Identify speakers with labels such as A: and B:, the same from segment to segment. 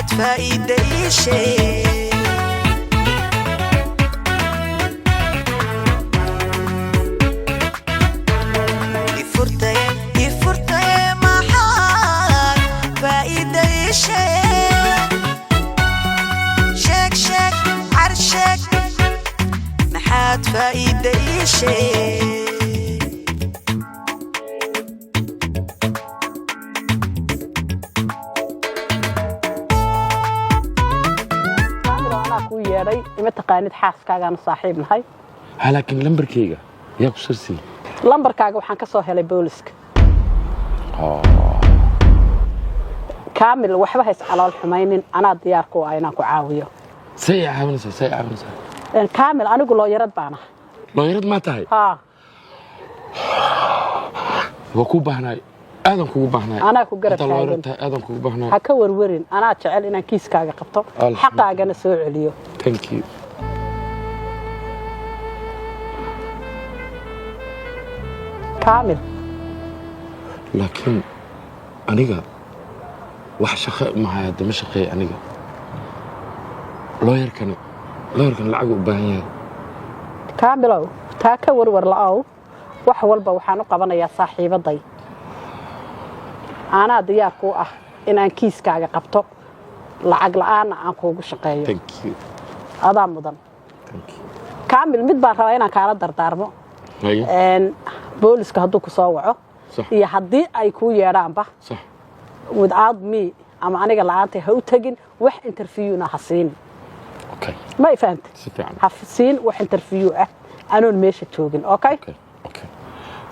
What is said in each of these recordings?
A: محاد فايدة شيء يفرتي محاد فايدة شيء شك عرشك محاد فايدة شيء
B: ما تقانيد xaaskaaga aan saaxiib nahay
C: laakiin lambarkayga yaa ku sirsi
B: lambarkaaga waxaan ka soo helay booliska kaamil waxba hays calool xumaynin anaa diyaar ku ah inaan ku caawiyo
C: say caawinaysaa
B: kaamil anigu looyarad baan ahay
C: looyarad ma tahay waa ku baahnay aadan kugu baahnay
B: anaa ku garab taagan
C: aadan kugu baahnay
B: ha ka warwarin anaa jecel inaan kiiskaaga qabto xaqaagana soo celiyo
C: thank you
B: kaamil
C: laakiin aniga wax shaqo ma hayado ma shaqeey aniga looyarkan lacag u baahan yahay
B: kaamilow taa ka warwar la'ow wax walba waxaan u qabanayaa saaxiibaday anaa diyaar ku ah inaan kiiskaaga qabto lacag la'aana aan kuugu shaqeeyo
C: thank you
B: adaa mudan
C: thank you
B: kaamil mid baan rabaa inaan kaala dardaarmo booliska hadduu ku soo waco iyo haddii ay kuu yeedhaanba without me ama aniga la'aantay ha u tegin wax interviewna ha siin ma i fahantay ha siin wax interview ah anoon meesha joogin okay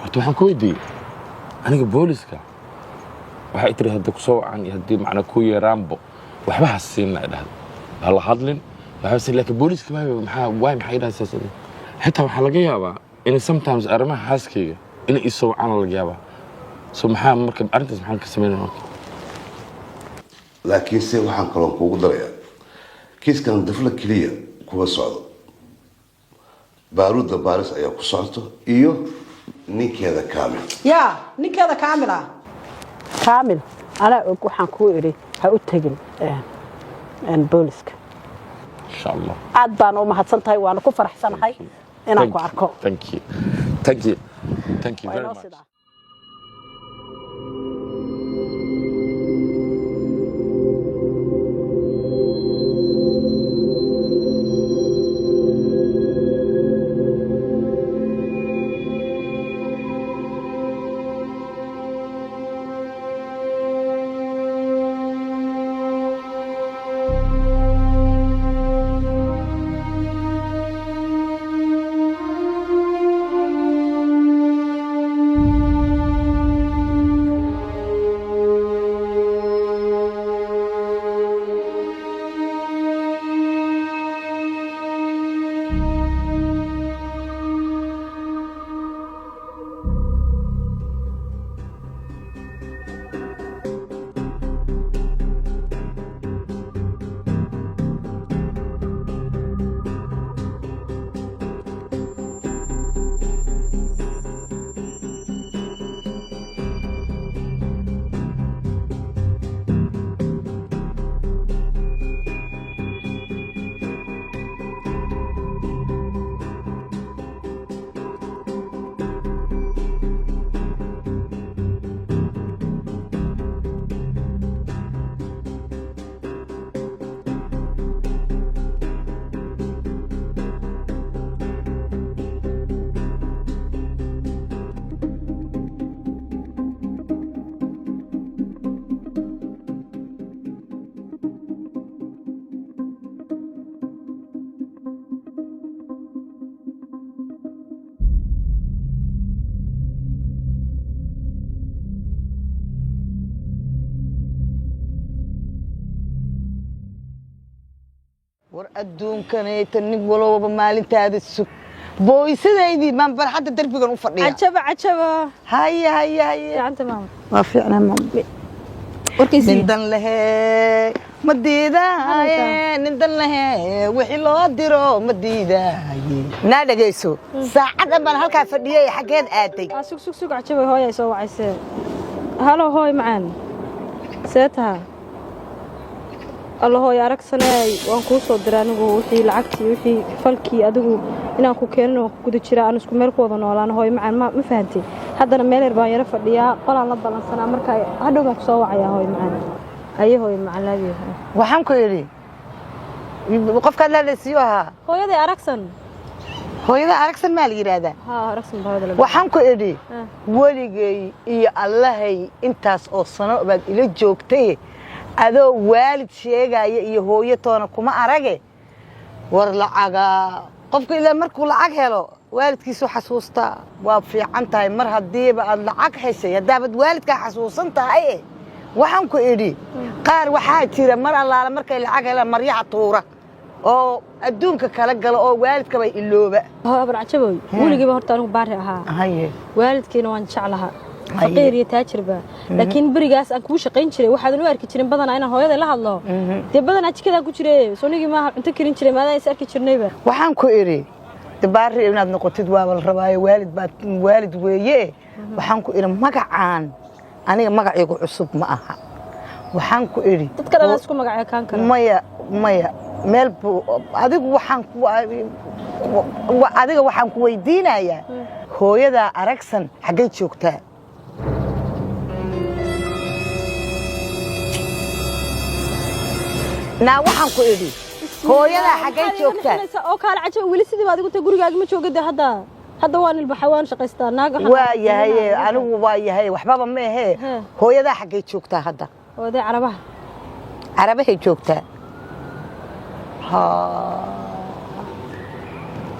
C: horta waxaan ku weydiiyey aniga booliska waxay tiri hadda ku soo wacan iyo haddii macna ku yeeraanbo waxba ha siinna idhahda hala hadlin waxba siin laakiin booliska maxay idhahdaa xitaa waxaa laga yaabaa in sometimes arrimaha xaaskayga in i soo wacana laga yaabaa so maxaa marka arrintaas maxaan ka samaynaa
D: laakiin se waxaan kaloon kuugu darayaa kiiskan dafla keliya kuwa socdo baaruudda baaris ayaa ku socoto iyo ninkeeda kaamil
B: yaa ninkeeda kaamil ah kaamil anaa og waxaan kuu idhi ha u tegin booliska
C: insha allah
B: aad baan u mahadsan tahay waana ku faraxsanahay inaan ku arko
C: thank you very much
E: war adduunkanayta nin walowba maalintaada sug booysadeydii maan barxadda darbigan u fadhiya
F: cajaba
E: haya
B: waa fiicnaa maambi warkiisii
E: nindan lahee ma diidaaye nindan lahee wixii loo diro ma diidaaye naa dhagayso saacadan baan halkaa fadhiyay xaggeed aaday
F: sug cajaba hooyay soo wacaysee halo hooy macaan see taha الله هو يارك سناي وانكو صدران وحي لعقتي وحي فلكي أدو إن أنكو كأنه كده شراء أنا اسكو ملك وضنا ولا أنا هاي معن ما فهمتي هذا أنا ميل ربع يعرف ليا قال الله بلان سنة مركا هذا ما كسوا عيا هاي معن أيه هاي معن لذي
E: وحنكو يري وقف كان لا لسيوها
F: هو يدي أركسن
E: هو إذا أركسن ما لي هذا
F: أركسن بهذا
E: وحنكو يري ولي يا الله إنتاس أصلا بعد إلى جوكتي adoo waalid sheegaya iyo hooyatoona kuma arage war lacaga qofka ilaa markuu lacag helo waalidkiisu xasuusta waa fiican tahay mar hadiiba aad lacag heshay hadaabad waalidka xasuusan tahay waxaan ku idhi qaar waxaa jira mar allaala markay lacag helaan maryaha tuura oo adduunka kala galo oo waalidka bay ilooba
F: abarcajaboy weligiiba horta anigu baari ahaa
E: haye
F: waalidkiina waan jeclaha فقير يتاجربه لكن بريغاس أن كوش قين شري واحد نوار كتيرين بدنا أنا هواي لا الله تبدنا أشي كذا كوشري سونيجي ما أنت كرين شري ما ذا يسأل كتيرني به
E: وحن كويري تباري إن نقطة دواب الرواية والد وياه وحن كويري مقعان أنا مقع يقول عصب معها وحن كويري
F: تذكر أنا أسكو مقع كان كذا
E: مايا ملبو أديك وحن كويدينا يا هو يدا أركسن حاجات شوكتها naa waxaan ku idhi hooyada xagee joogtaa
F: oo kala cajo wili sidii baad igu gurigaaga ma joogada hadda waan ilbaxawaan shaqaystaa naaga
E: waa yahay anigu waa yahay waxbaba ma ahe hooyada xagee joogtaa hadda
F: hooyada
E: carabaha joogtaa ha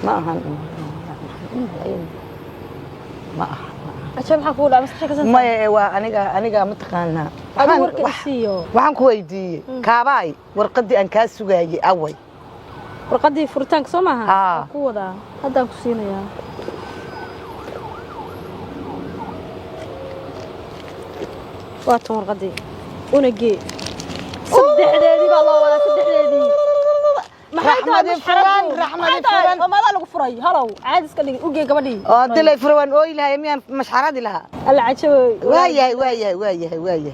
E: ma ahan
F: عشان حكوا لا مسخ كذا
E: ما وأنا متقنها وعن كويدي كاباي ورقدي أن كاسو جاي أول
F: ورقدي فرتانك سمعها حكوا ذا هذا كسينا يا واتم ورقدي ونجي صدق لي بالله ولا صدق لي
E: رحمة فران
F: وما لا فري هلو عاد اسكلي اوجي غبدي
E: دلي فران اوي لها يمين مش حرادي لها
F: العجو
E: وايه
F: يا
E: وايه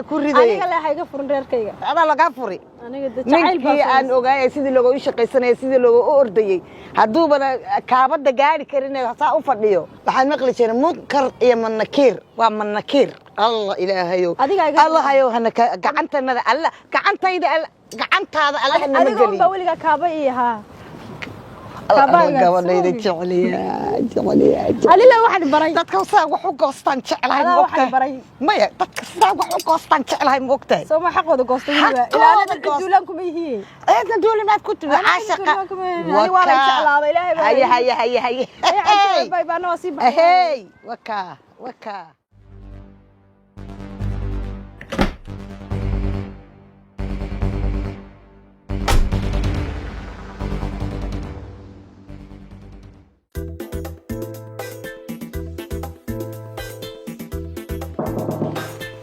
E: كوريدي
F: aniga la hayga furin reerkayga
E: ada laga furi
F: aniga jacayl
E: baa aan ogaayay sidii looga shaqaysanay sidii looga ordayay haduu bana kaabada gaari karin saa u fadhiyo waxaan maqli jiray munkar iyo manakiir waa manakiir allah ilaahayo allah hayo hana gacantanada allah gacantayda gacantaada allah na magaliyo
F: adiga baa waliga kaaba iyaha
E: gabadhayda jeceliya
F: alila waxaan baray
E: dadka saa wax u goostaan jecelahay moogtahay maya dadka saa wax u goostaan jecelahay moogtahay
F: soo ma xaqooda goostay ilaa dadka duulaan kuma yihiin
E: ayadna duulimaad ku timi caashaqa
F: wala jeclaada ilaahay
E: hay
F: bay baa noo sii
E: hey waka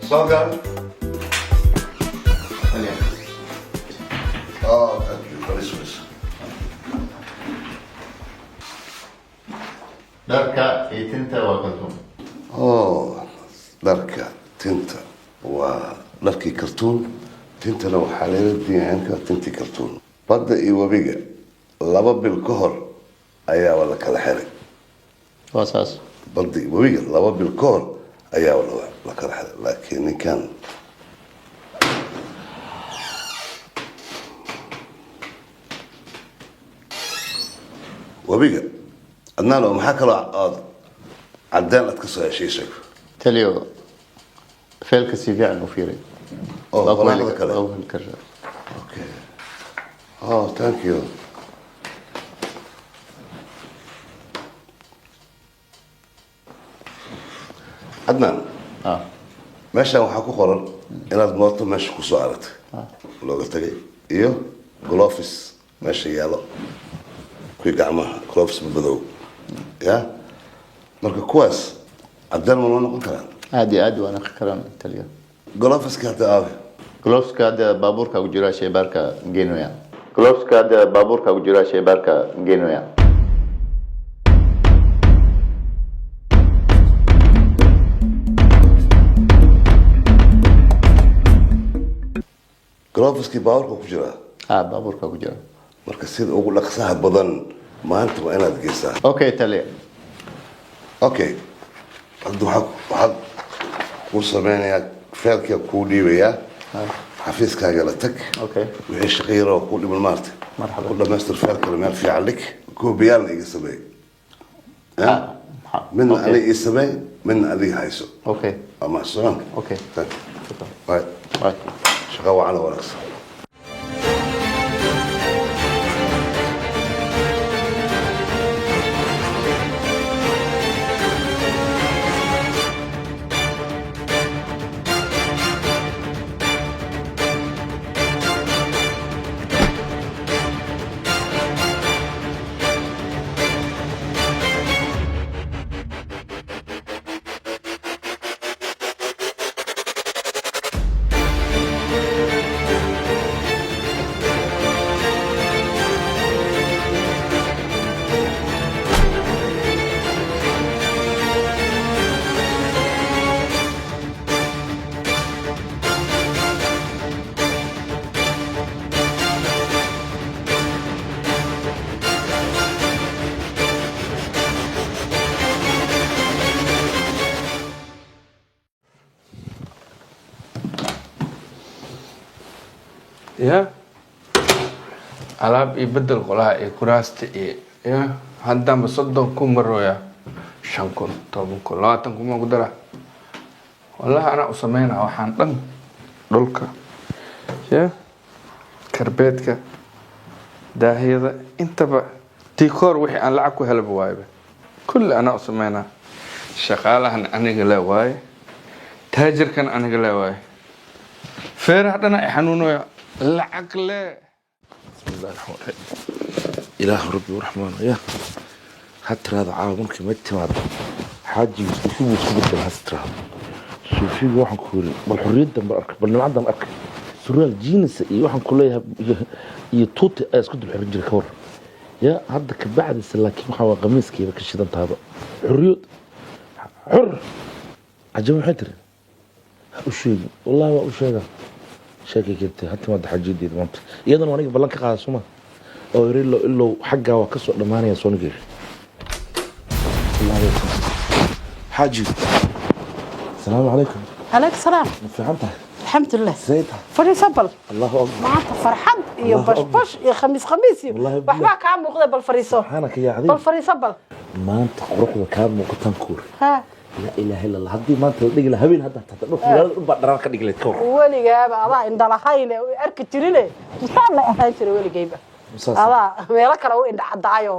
D: Sorghum. Oh, thank you. Very sweet.
G: dharka iyo tinta waa kaltuun.
D: dharka tinta waa dharkii kartuun tintana waxaa leela diyaanka tintii kartuun badda iyo webiga 2 bil ka hor ayaa la kala xiray
G: waa saas
D: badda iyo webiga 2 bil ka hor ayaa la kala xiray laakiin ninkan webiga adnaano maxaa kaloo caddaan aad ka soo heshiisay
G: taliyo feelka si fiican u fiiray
D: walaalaha kale
G: okay
D: thank you adnaan meeshaan waxaa ku qoran inaad mooto meesha ku soo aragtay looga tagay iyo glofis meesha yaalo kuwii gacmaha glofis madow ya marka kuwaas caddaan ma noo noqon karaan
G: aad iyo aad waan aqri karaan taliyo
D: glofiska hadda aabe
G: glofiska hadda baabuurka ugu jira shaybaarka geenoya glofiska hadda baabuurka ugu jira shaybaarka geenoya
D: gloveski baaburka ku jira
G: baaburka ku jira
D: marka sida ugu dhaqsaha badan maanta waa inaad geysaa
G: okay taliya
D: okay hadda waxaad ku sameynayaa feelkii kuu dhiibayaa xafiiskaaga la tag wixii shaqeeyro ku dhiman maartay marxaba ku dhamaystir feelka meel fiican lig koobiyaalna iga sameey من علي السماء من علي هايسو
G: اوكي
D: اما السلام
G: اوكي
D: باي باي شغاوة على ورقص
H: يا alaab iyo bedel qolaha ee kuraasta iyo haddaan soddon ku marooya 5 kun 10 kun 20 kun ma ku dara wallahi ana u sameynaa waxaan dhan dhulka ya karbeedka daahiyada intaba decor wixii aan lacag ku helba waayba kulli ana u sameynaa shaqaalahan aniga la waay taajirkan aniga la waay feeraha dhana ay xanuunoya lacag le
C: بسم الله الرحمن الرحيم إله ربي ورحمن يا حتى هذا عاون كمتي هذا حاجي شوفي وسكبت الهسترا شوفي واحد كوري بالحرية دم بأرك بالنوع دم أرك سرال جينس واحد كلها يطوط اسكت الحرية الكور يا هذا كبعد السلاكي محاوى قميص كيف كشيء هذا حرية حر عجب حتر وشيء والله وشيء شاكي كنت حتى ما حاجه جديد مامت iyadana waniga balan ka qaado suma oo irilo ilo xagga waa ka soo dhamaanaya soo nigir حاجي السلام عليكم
B: عليك السلام
C: فهمتها
B: الحمد لله
C: زيتها
B: فريسبل
C: الله اكبر
B: معناتها فرحان يا بشبش يا خميس وحبا كان موقده بالفريسو
C: سبحانك يا عظيم
B: بالفريسبل
C: ما انت قروحده كان موقتان كور
B: ها
C: لا اله الا الله هدي ما انت دغ لا هبين هدا تدخ magaalada u badharan ka dhigleed koor
B: waligaaba adaa indhalahayn arki jirine maxaa la ahaan jiray waligayba adaa meelo kale u indhacadaayo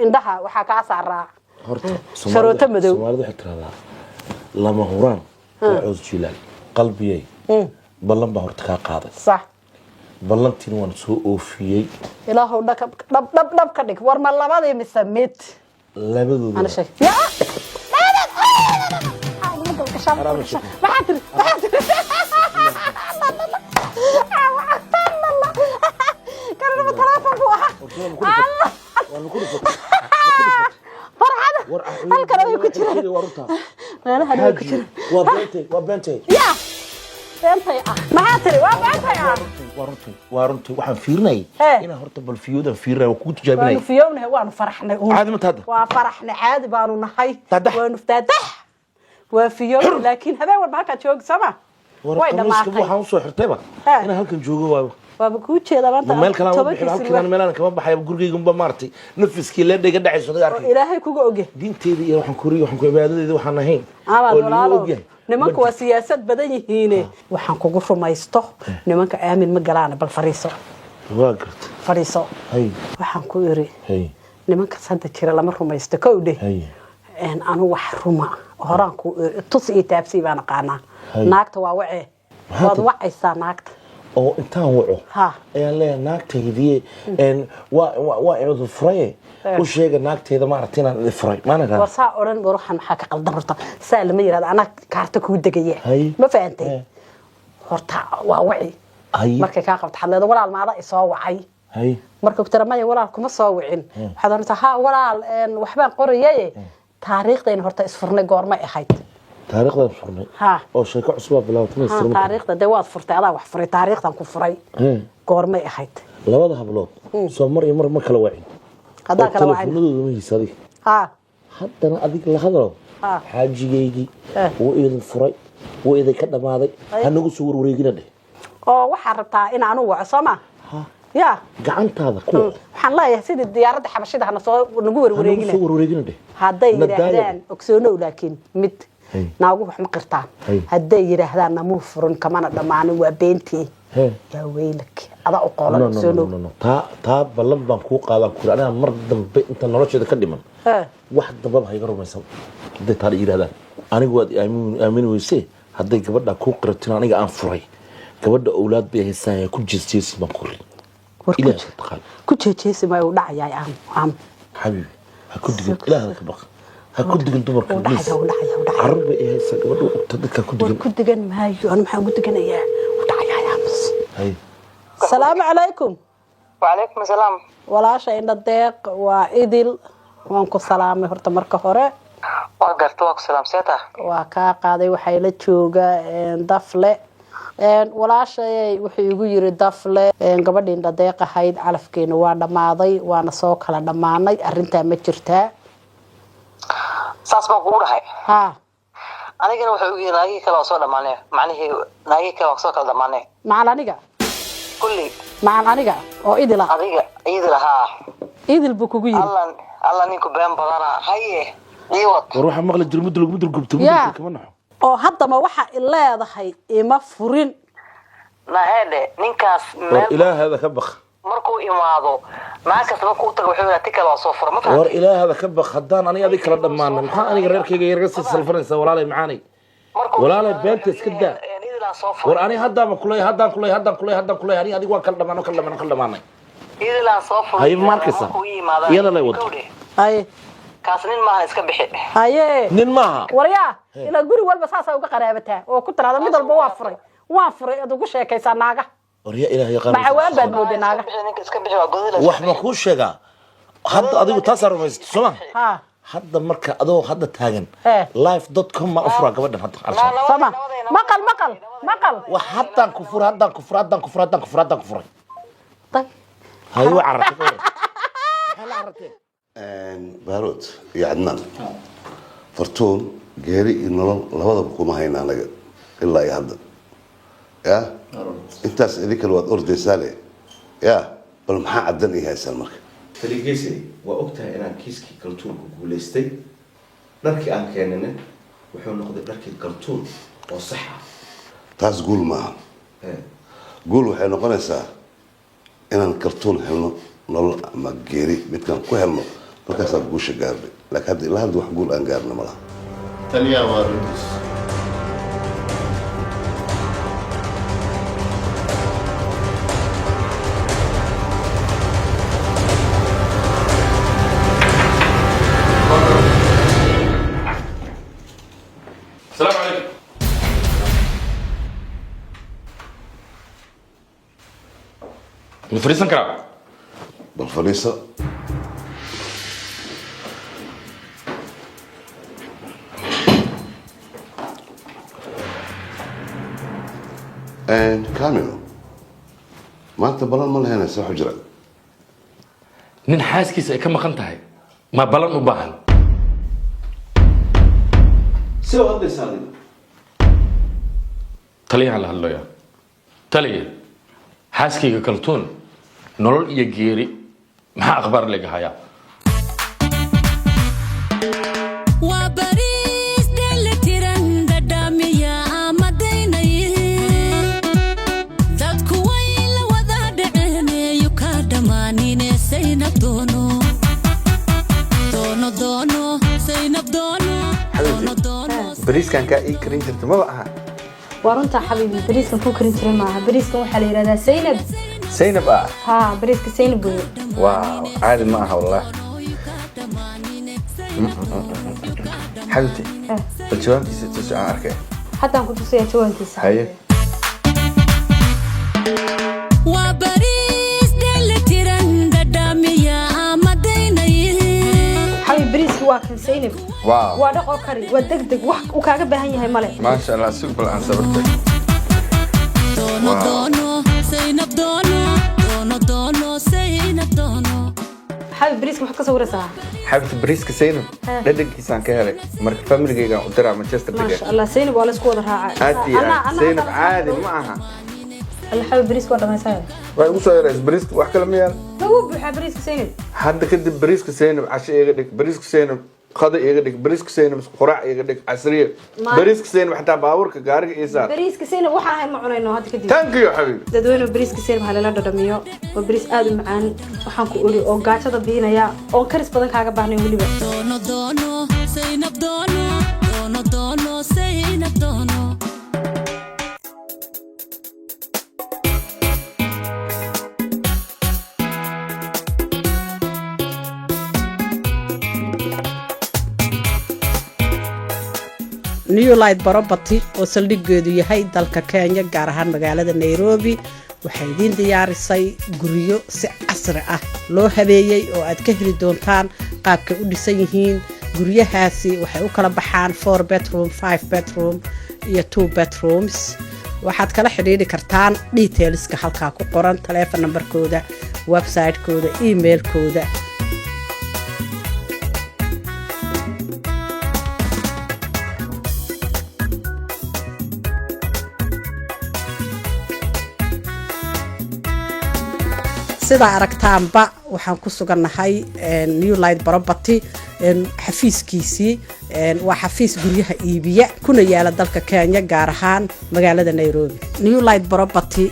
B: indhaha waxa ka saaraa
C: horta
B: sharoota madow
C: Soomaalidu waxay tiraahdaa lama huraan oo jilaal qalbiyay ballan ba horta ka qaaday
B: صح
C: ballantiin waan soo oofiyay
B: ilaahu dhab ka dhig war ma labadii misamid
C: labadooda
B: ana shay ya
C: وارنتي waxaan fiirnay ina horta bal fiyoodan fiirnay oo ku tijaabinay
B: fiyownay waan faraxnay
C: caadi ma taada
B: waa faraxnay caadi baanu nahay waanu ftaadah waa fiyow laakiin habeen walba halka joog sama way dhamaatay
C: waxaan soo xirtayba ina halkan joogo waayo
B: waaba ku jeeda maanta
C: meel kale aan bixin halkan meel aan kama baxay gurigeyga ba maartay nafiskii la dhiga dhacayso arkay
B: ilaahay kuga oge
C: diinteeda iyo waxaan ku riyo waxaan ku cibaadadeeda waxaan ahayn
B: oo nimanku waa siyaasad badan yihiin waxaan kugu rumaysto nimanka aamin ma galaan bal fariiso
C: waa gartay
B: fariiso
C: hay
B: waxaan ku iri
C: hay
B: nimanka sadda jira lama rumaysto kowde
C: hay
B: anu wax ruma horaan ku tus iyo taabsi baan aqaanaa naagta waa wacee waad wacaysaa naagta
C: oo intaan waco ayaan leeyahay naagtaydii waa inuu furay u sheega naagtayda maaragtay inaan furay maana raa
B: wasaa oran ruuxan maxaa ka qaldan horta saa lama yiraahdo ana kaarta ku degaya ma fahamtay horta waa waci markay ka qabto xadleedo walaal maada isoo wacay marka tira ma walaal kuma soo wicin waxaad horta ha walaal waxbaan qorayay taariikhdayna horta isfurnay goorma ahayd
C: taariikhdan furnay oo sheeko cusub bilaw
B: taariikhda de waad furtay adaa wax furay taariikhdan ku furay goormay ahayd
C: labada hablood soo mar iyo mar kala wacin
B: hadaa kala wacin
C: telefoonadooda ma hiisaday haddana adiga la hadlo xaajigeygii wuu idin furay wuu idin ka dhamaaday hanagu soo warwareegina dheh
B: oo waxaa rabtaa in aanu waco sooma ya
C: gacantaada ku
B: waxaan leeyahay sidii diyaaradda xabashida hana soo nagu warwareegina dheh hadday yiraahdaan ogsoonow laakiin mid naagu wax ma qirtaan hadday yiraahdaan namuu furin kamana dhammaanin waa beentii yaa weylak ada u qoolan ogsoonow
C: taa ballan baan kuu qaadan kuri aniga mar dambe inta nolosheeda ka dhiman wax dambaba hayga rumaysan hadday taa yiraahdaan anigu waad aamin weysee hadday gabadha kuu qiratin aniga aan furay gabadha awlaad bay haystaan ku jeesjeesi baan kuri
B: ku jeesjeesi ma uu dhacayaa aan
C: حبيبي هكدقن إلهك بق هكدقن دمرك بليس عرب إيه سقبل تدك
B: هكدقن ما يجو أنا محا هكدقن إياه ودعيا يا بس السلام عليكم
I: وعليكم السلام
B: ولا شيء ندق وإدل وانكو السلام هرت مركه هره
I: وقرت واكو سلام سيتا
B: وكا قادي waxay la jooga dafle walaashay wuxuu igu yiri dafle gabadhin dadeeq ahayd calafkeena waa dhamaaday waana soo kala dhamaanay arinta ma jirtaa
I: saas ma ku dhahay anigana wuxuu igu yiri naagi kala soo dhamaanay macnaheedu naagi kala soo kala dhamaanay
B: macal aniga
I: kulli
B: macal aniga oo idila
I: adiga idila
B: idil buu kugu yiri
I: Allah ninku been badana haye
C: وروح مغلى مدرق قبته كمان
B: oo hadama waxa ileedahay ima furin
I: ma hade ninkaas
C: ilaa hada ka baq
I: markuu imaado ma kasba ku tago wuxuu yiraahdaa tikala soo furo ma tahay
C: war ilaa hada ka baq hadaan aniga adiga kala dhamaan maxaa aniga reerkayga yarga salfanaysa walaalay macaanay walaalay beenta iska daa war ani hadama kulay hadaan kulay ani adiga waan kala dhamaanay
I: idila soo furo
C: hay markaysa iyada lay wado
B: hay
I: kaasnin ma iska bixi
B: haye
C: nin ma
B: wariya ila guri walba saasa uga qaraabataa oo ku tiraada mid walba waa furay aad ugu sheekaysaa naaga
C: wariya ilaahay qaran
B: ma waan baad mooday naaga
I: iska bixi waa godila
C: wax ma ku sheega hadda adigu taas rumaysto soma hadda marka adoo hadda taagan live.com ma afra gabadhan hadda
B: sama maqal
C: wax haddan ku furay hay waa carabtay hala carabtay
D: بارود يا عدنان فرتون جاري إنه لهذا بكون هاينا نجد إلا يهدد يا أنت ذيك الوقت أرد سالي يا بالمحا عدن إيه هالسلمك
J: تلقيسي وقتها أنا كيسكي كرتون كوليستي نركي أن كأننا وحنا ناخذ نركي الكرتون والصحة
D: تاس قول معه قول وحنا نقول سا إن الكرتون هلنا نل ما جاري بيتكلم كهلنا markaas aad guusha gaarday laakiin ilaa hadda wax guul aan gaarna malaha
G: taliya waa runtiis
C: السلام عليكم الفريسة كرا
D: بالفريسة كامل ما أنت بلان ما لهنا سوى حجرة
C: نين حاسكيس كم خنتها ما بلان مباهن
J: سوى هذا سالي
C: تلي على هاللويا تلي حاسكي كرتون نول يجيري ما أخبار لك هيا
H: بريس كان كاي كرين جرت ما بقى
F: وارنت حبيبي بريس كان كو كرين جري معها بريس كان waxa la yiraahdaa
H: Zainab
F: ها بريس Zainab
H: واو عادي معها والله حبيبتي الجواب دي تسعة أركي
F: حتى كنت سيا جوانتيس
H: هاي
K: وبريس دلتيران دداميا مدينة
F: حبيبي بريس هو كان Zainab
H: واو
F: ودقو كري ودقدق wax uu kaaga baahan yahay male
H: ما شاء الله سوق بالان صبرتك
F: حابب بريسك maxaa ka sawiraysaa
H: حبيت بريسك سينب dhadhankiisaan ka helay marka familygayga u diraa Manchester
F: ما
H: degan
F: شاء الله سينب waa la isku wada raacay
H: أنا سينب عادي ما aha
F: alla حابب بريسك waa dhamaysaa
H: way ugu soo yareys بريسك wax kale ma yaal
F: lagu buuxa بريسك سينب
H: hadda kadib بريسك سينب casho iga dhig بريسك سينب qada iga dhig بريسك سينب quraac iga dhig casriye بريسك سينب xataa baaburka gaariga ii saar
F: بريسك سينب waxa ahay ma cunayno hadda kadib
H: thank you حبيبي
F: dadweyne بريسك سينب halala dhadhamiyo oo bariis aad u macaan waxaan ku ori oo gaajada biinaya oo karis badan kaaga baahnay waliba
B: New Light Property oo saldhigeedu yahay dalka Kenya gaar ahaan magaalada Nairobi waxay idin diyaarisay guryo si casri ah loo habeeyay oo aad ka heli doontaan qaabka u dhisan yihiin guryahaasi waxay u kala baxaan 4 bedroom 5 bedroom iyo 2 bedrooms waxaad kala xiriiri kartaan detailska halka ku qoran telephone numberkooda website-kooda email-kooda sida aragtaanba waxaan ku sugannahay New Light Property xafiiskiisii waa xafiis guryaha iibiya kuna yaala dalka Kenya gaar ahaan magaalada Nairobi New Light Property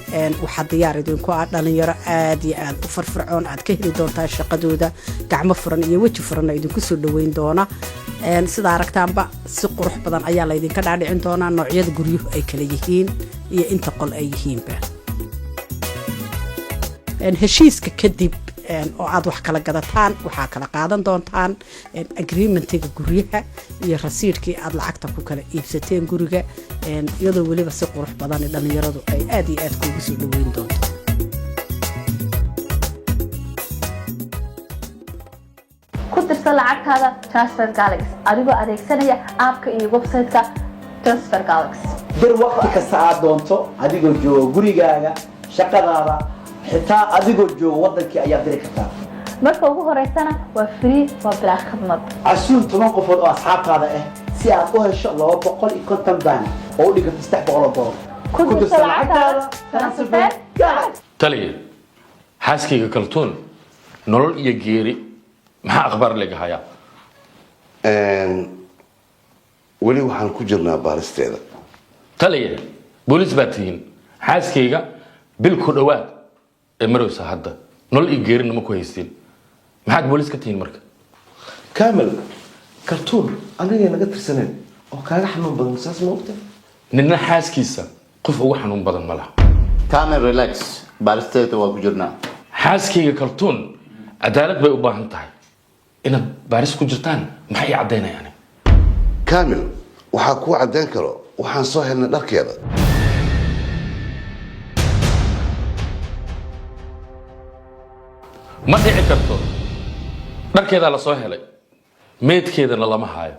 B: waxa diyaar idinku ah dhalinyaro aad iyo aad u farfircoon aad ka heli doontaa shaqadooda gacmo furan iyo waji furan idinku soo dhaweyn doona sida aragtaanba si qurux badan ayaa la idinka dhaadhicin doonaa noocyada guryaha ay kala yihiin iyo inta qol ay yihiinba heshiiska kadib oo aad wax kala gadataan waxa kala qaadan doontaan agreementiga guryaha iyo rasiidkii aad lacagta ku kala iibsateen guriga iyadoo waliba si qurux badan dhalinyaradu ay aad iyo aad kugu soo dhaweyn doonto
K: ku dirsa lacagtaada Transfer Galaxy adigoo adeegsanaya app-ka iyo website-ka Transfer Galaxy
L: bir waqti kasta aad doonto adigoo jooga gurigaaga shaqadaada xitaa adigoo jooga wadankii ayaa diri kartaa
K: marka ugu horeysana waa free waa bilaa khidmad
L: casuum 10 qofood oo asxaabtaada ah si aad u hesho 250 baan oo u dhiganta 300 doollar
K: ku dirsa lacagtaada Transfer Galaxy
C: taliye xaaskayga kaltuun nolol iyo geeri maxaa akhbaar laga hayaa
D: weli waxaan ku jirnaa baaristeeda
C: taliye booliis baa tihiin xaaskayga bil ku dhawaad maraysa hadda nolol iyo geerina ma ku haystiin maxaad booliis ka tihiin marka
J: kaamil kaltuun aniga naga tirsaneen oo kaaga xanuun badan saas ma ogta
C: ninna xaaskiisa qof ugu xanuun badan ma laha
G: kaamil relax baaristeeda waa ku jirnaa
C: xaaskayga kaltuun cadaalad bay u baahan tahay inaad baaris ku jirtaan maxay i caddaynayaan
D: kaamil waxaa kuu caddayn karo waxaan soo helnay dharkeeda
C: ma dhici karto dharkeedaa la soo helay meedkeedana lama haayo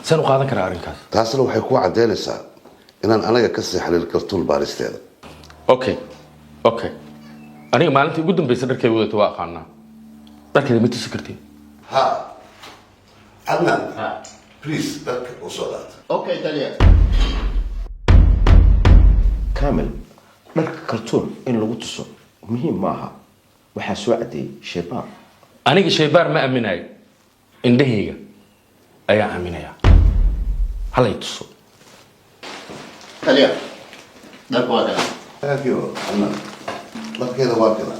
C: saan u qaadan karaa arrinkaas
D: taasna waxay kuu caddaynaysaa inaan anaga ka sii xaliil kartuun baaristeeda
C: okay aniga maalintii ugu dambaysa dharkeeda wadata waa aqaanaa dharkeeda ma tusi kartiin
D: ha adnan please dharka u soo daata
G: okay taliya
J: kaamil dharka kaltuun in lagu tuso muhiim ma aha waxaa soo cadeeyay shaybaar
C: aniga shaybaar ma aaminayo indhahayga ayaa aaminaya halay tuso
G: taliya dharka waa kana
D: thank you adnan dharkeeda waa kana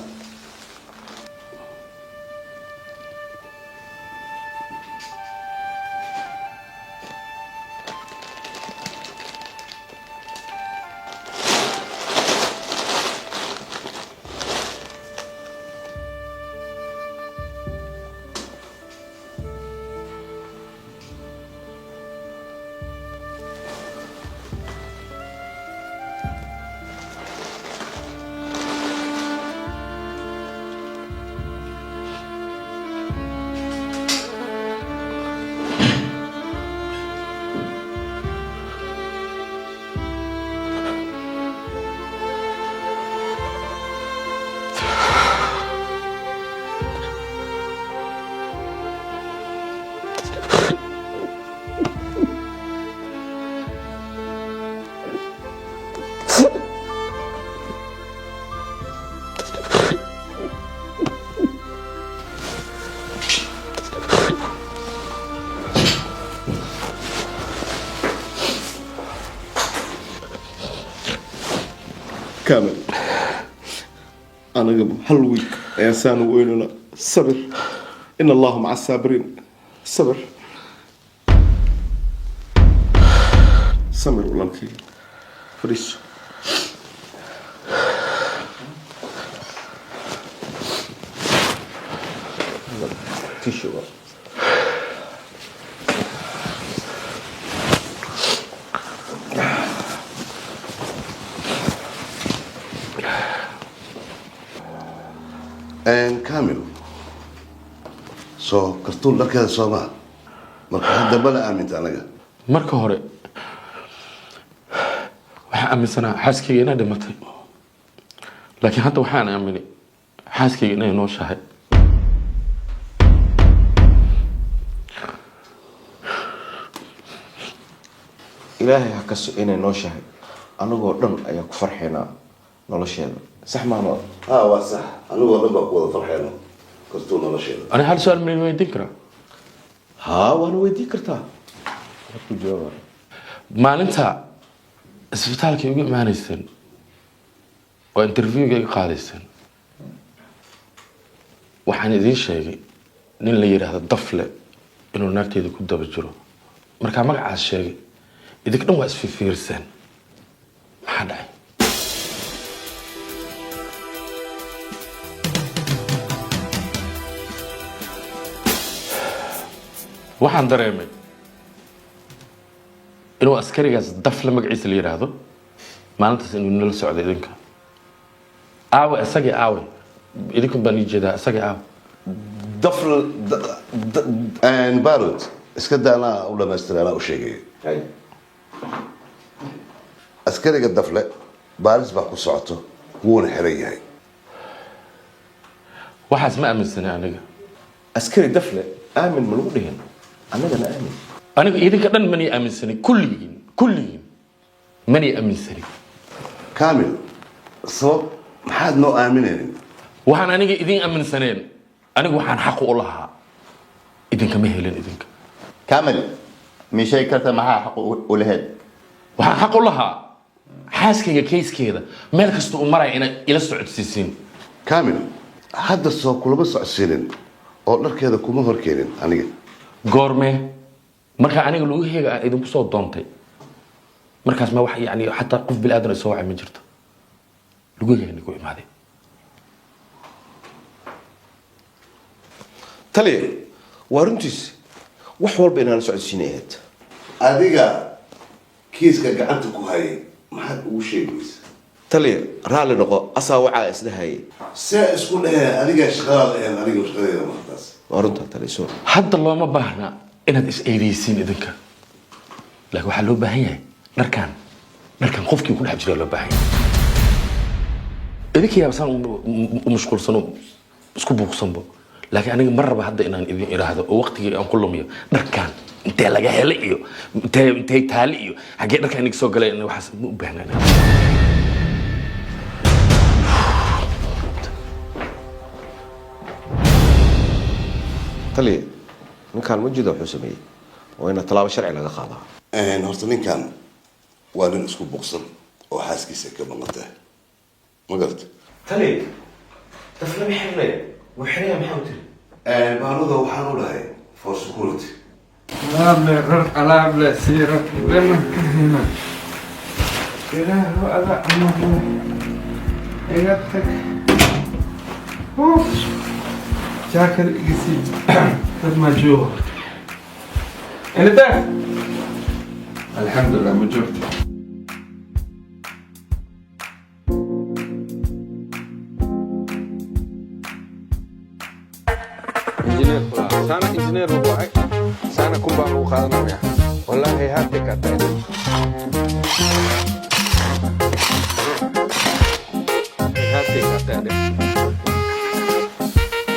J: كامل أنا قبل هالويك إنسان ويننا صبر إن الله مع الصابرين صبر صبر والله الكريم فريش تيشو
D: كامل soo kartuun dharkeeda soo maha marka hadda bala aaminta anaga
C: marka hore waxaan aaminsanaa xaaskayga inay dhimatay laakiin hadda waxaan aaminay xaaskayga inay nooshahay
J: ilaahay ha kaso inay nooshahay anagoo dhan ayaa ku farxaynaa nolosheeda sax maano
D: waa sax anagoo dhan baa ku wada farxayno kartuun nolosheeda
C: أنا هل سؤال من وين ذكره؟
J: ها وأنا وين ذكرتها؟
C: ما أنت اسبتالك يوجد ما نيستن وانترفيو جاي قادستن وحنا ذي شيء نين اللي يرى هذا الطفل إنه نكتي ذي كده بجرو مركا ما قاعد شيء إذا كنا واقف في فيرسن ما حدا waxaan dareemay inuu askarigaas daf la magaciisa la yiraahdo maalintaas inuu nala socday idinka aawe asagii aawe idinku baan ii jeedaa asagii aawe
D: daf barod iska daanaa u dhamaystirana u sheegay askariga dafle baaris baa ku socoto wuuna xiran yahay
C: waxaas ma aaminsanay aniga
J: askari dafle aamin ma lagu dhihin أنا آمن.
C: أنا إذا كان مني آمن سني كلين مني آمن سني.
D: كامل. صوب حد نو آمنين.
C: وحن أنا إذا آمن سنين أنا وحن حق الله إذا كمهلين إذا
G: كامل مش هيك كرت معها حق ولهاد
C: وحن حق الله حاسك كيس كذا مالك استو مرة إلى السعود سيسين
D: كامل هذا الصوب كله بس عسيلين أو لك هذا كم هو كيرين أنا
C: goorme marka aniga lagu heega idinku soo doontay markaas ma wax yani hatta qof bil aadan soo wacay ma jirto lagu heega nigu imaaday
J: tali waruntiis wax walba inaan socodsiinayd
D: adiga kiiska gacanta ku hayay maxaad ugu sheegaysaa
J: tali raali noqo asaa waxa isdahay
D: see isku dhahay adiga shaqada aniga shaqadeeda maantaas
J: warunta tali soo
C: hadda looma baahna inaad is eedeysiin idinka laakiin waxa loo baahan yahay dharkan qofkii ku dhex jira loo baahan yahay idinka yaabsan u mashquulsano isku buuqsanbo laakiin aniga mar raba hadda inaan idin iraahdo oo waqtigii aan ku lumiyo dharkan intee laga helay iyo intee taali iyo xagee dharkan iniga soo galay waxaas ma u baahnaa
J: tali ninkan wajida wuxuu sameeyay oo ina talaabo sharci laga qaadaa
D: horta ninkan waa nin isku buuqsan oo xaaskiisa ka maqantay ma garata
J: tali dafla maxay وحنا محاوتين
D: معروضة وحنو لهي for security
H: على بلا سيرة لما هنا إله هذا أمر إيجاتك أوف شاكر إجسيد قد ما جوه أنت الحمد لله مجرد إنجنير سانا إنجنير وقعي سانا كومبا وقادنا وياه والله هاتي كاتين هاتي كاتين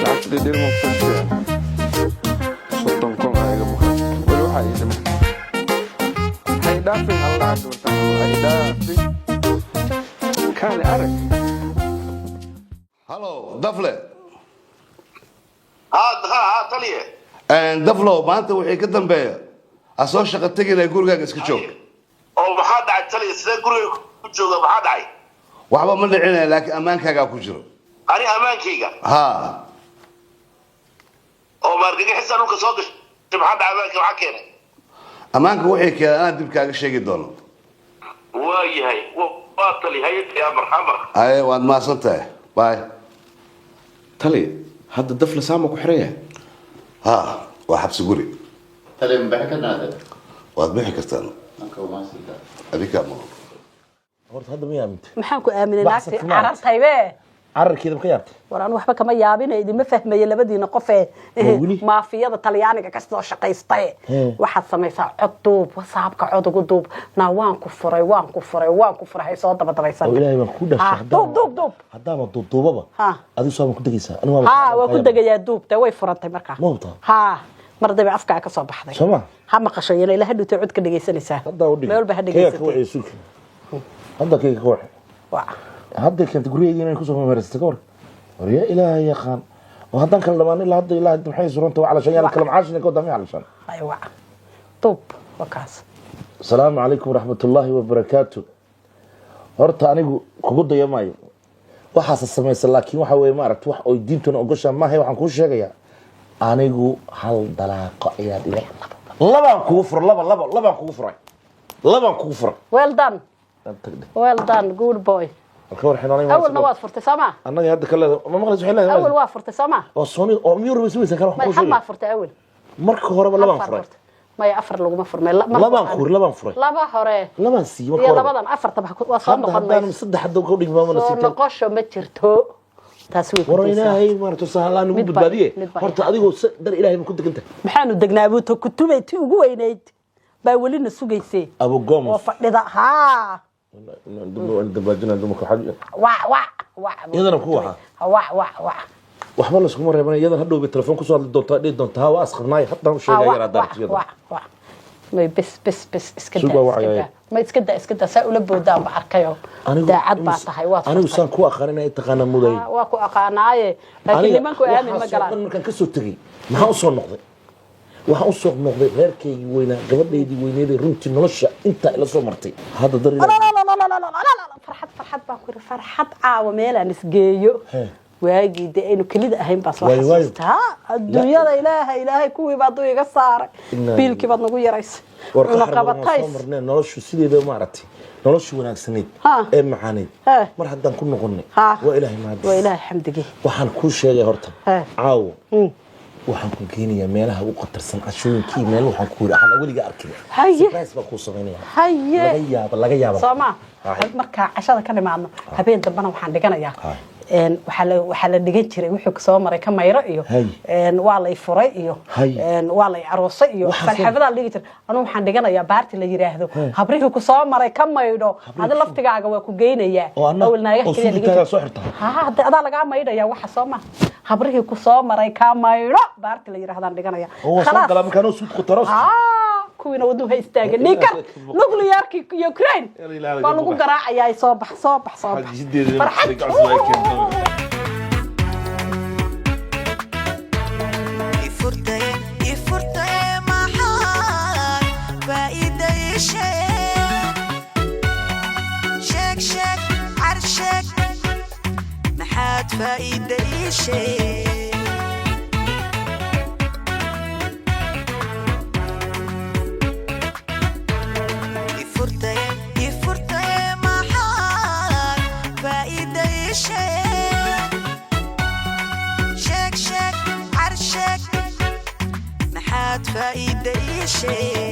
H: لعبت دير مفتشة سلطان كون هاي لبخا ولو حاجة دمك هاي دافين الله عز وجل هاي دافين كان أرك
D: هلو دفلة
M: ها طليه
D: دفلو ما أنت وحي كدن بيا أصلا شقتك إلى يقول جاك إسكتشوك
M: oo maxaa dhacay taliya sidee guriga ku jooga maxaa dhacay
D: waxba ma dhicinaya laakiin ammaankaagaa ku jiro
M: ani ammaankayga
D: ها
M: oo maargagixisa dhulka soo gashay maxaa dhacay ammaanka waxaa keenay
D: ammaanka wixii keenay anaa dib kaaga sheegi doono
M: waayahay waa tali hay'adda yaa marxamar
D: haye waad mahadsan tahay baay
J: tali hadda dafla saama ku xiran yahay
D: ها waa xabsi guri
G: tali ma bixi karnaa
D: waad bixi kartaan adinkaa ma
L: horta hadda ma yaamintay
B: maxaan ku aaminay naagtii carartaybe
L: cararkeeda ka yaabtay
B: war aan waxba kama yaabinay idin ma fahmaye labadiina qof ee maafiyada talyaaniga ka soo shaqaystay waxaad samaysaa cod duub wasaabka cod ugu duub na waan ku furay hay soo dabadabaysan
L: ilaahay baan ku dhashay
B: duub
L: haddaama duubaba adigu soo ku dagaysaa
B: waa ku dagayaa duubta way furantay markaa mar dambe afkaa ka soo baxday
L: soma
B: ha maqashay inay la hadhutay cod ka dhageysanaysaa meel ba ha dhageysatay
L: hadda kayga ka waxa hadda kanta guriyada inay ku soo mamaristay ka war wariya ilaahay yaqaan oo hadan kala dhamaan ilaa hadda ilaahay maxay suranta waa calashan yaan kala macaashina ka wadamay calashan
B: aywa طب wakaas
L: السلام عليكم ورحمة الله وبركاته horta anigu kugu dayamayo waxaas sameeyay laakiin waxa weey ma aragto wax oo diintuna ogasha ma hay waxaan ku sheegayaa anigu hal dalaaqo ayaa dhigay labaan kugu furay
B: well done good boy أول نواد فرت سما
L: أنا هذا كله ما مغلس حلا
B: أول واد فرت سما
L: وصوني أو ميور بس كانوا
B: ما حما فرت أول
L: مرك هرب لبان فرت
B: ما يأفر لو ما فرمي
L: لبان فرت
B: لبان هره
L: لبان سي
B: يا لبان أفر طبعا وصلنا
L: قلنا أنا مصدق حد وكودي ما من
B: السيد نقاش ما ترتو تسويق
L: ورينا هاي مرت سهلا نقول بدبادية فرت أديكو در إلهي ما كنت كنت
B: محانو دقنا أبو كتبة تيجوا وينيد باولين السوق يسي
L: أبو قوم
B: وفرد ها
L: دباجنا دمك حاجة
B: وا
L: يدنا كوها
B: وا
L: waxba la isku mareebay iyada hadhow bi telefoon ku soo doontaa dhig doontaa waa asqabnay hatta u sheegay yara dartiyada
B: may bes iska daa ma iska daa saa ula boodaan ba arkayo daacad baa tahay waa
L: anigu san ku aqaan inay taqaan muday
B: waa ku aqaanaaye laakiin nimanku aamin ma galaan
L: markaan ka soo tagay maxaa u soo noqday waxaan u soo noqday reerkaygii weynaa gabadhaydii weyneeday runtii nolosha inta ila soo martay hadda dar farxad baan ku farxad caawa meelaan isgeeyo waagii de aynu kelida ahayn baa soo xasuustaa adduunyada ilaahay kuwii baa duu iga saaray biilkii baad nagu yaraysay una qabatays noloshu sideeda ma aragtay noloshu wanaagsaneed ee macaaneed mar haddaan ku noqonnay waa ilaahay mahadis
B: waa ilaahay xamdigii
L: waxaan kuu sheegay horta caawo waxaan ku geenayaa meelaha ugu qatarsan cashooyinkii meel waxaan ku yiri aan weliga arkay surprise baa ku sameynaya laga yaabo
B: Soomaa marka cashada ka dhimaadno habeen dambana waxaan dhiganayaa waxaa la dhigan jiray wuxuu ka soo maray ka mayro iyo waa la furay iyo waa la aroosay iyo farxadada la dhigi jiray anu waxaan dhiganayaa baarti la yiraahdo habrihi ku soo maray ka maydho hada laftigaaga waa ku geynayaa awalnaaga kaliya dhigi
L: soo xirtaa
B: hada adaa laga maydhaya waxa Soomaa habrihi ku soo maray ka maydho baarti la yiraahdo dhiganayaa
L: khalaas kala markaan soo qutaros
B: kuwina wadu hay istaagan nikar nuclearki Ukraine waa lagu garaacayaa soo bax farxad
A: ifurtay maxaa faa'iido sheeg carsheg maxaad faa'iido sheeg شيء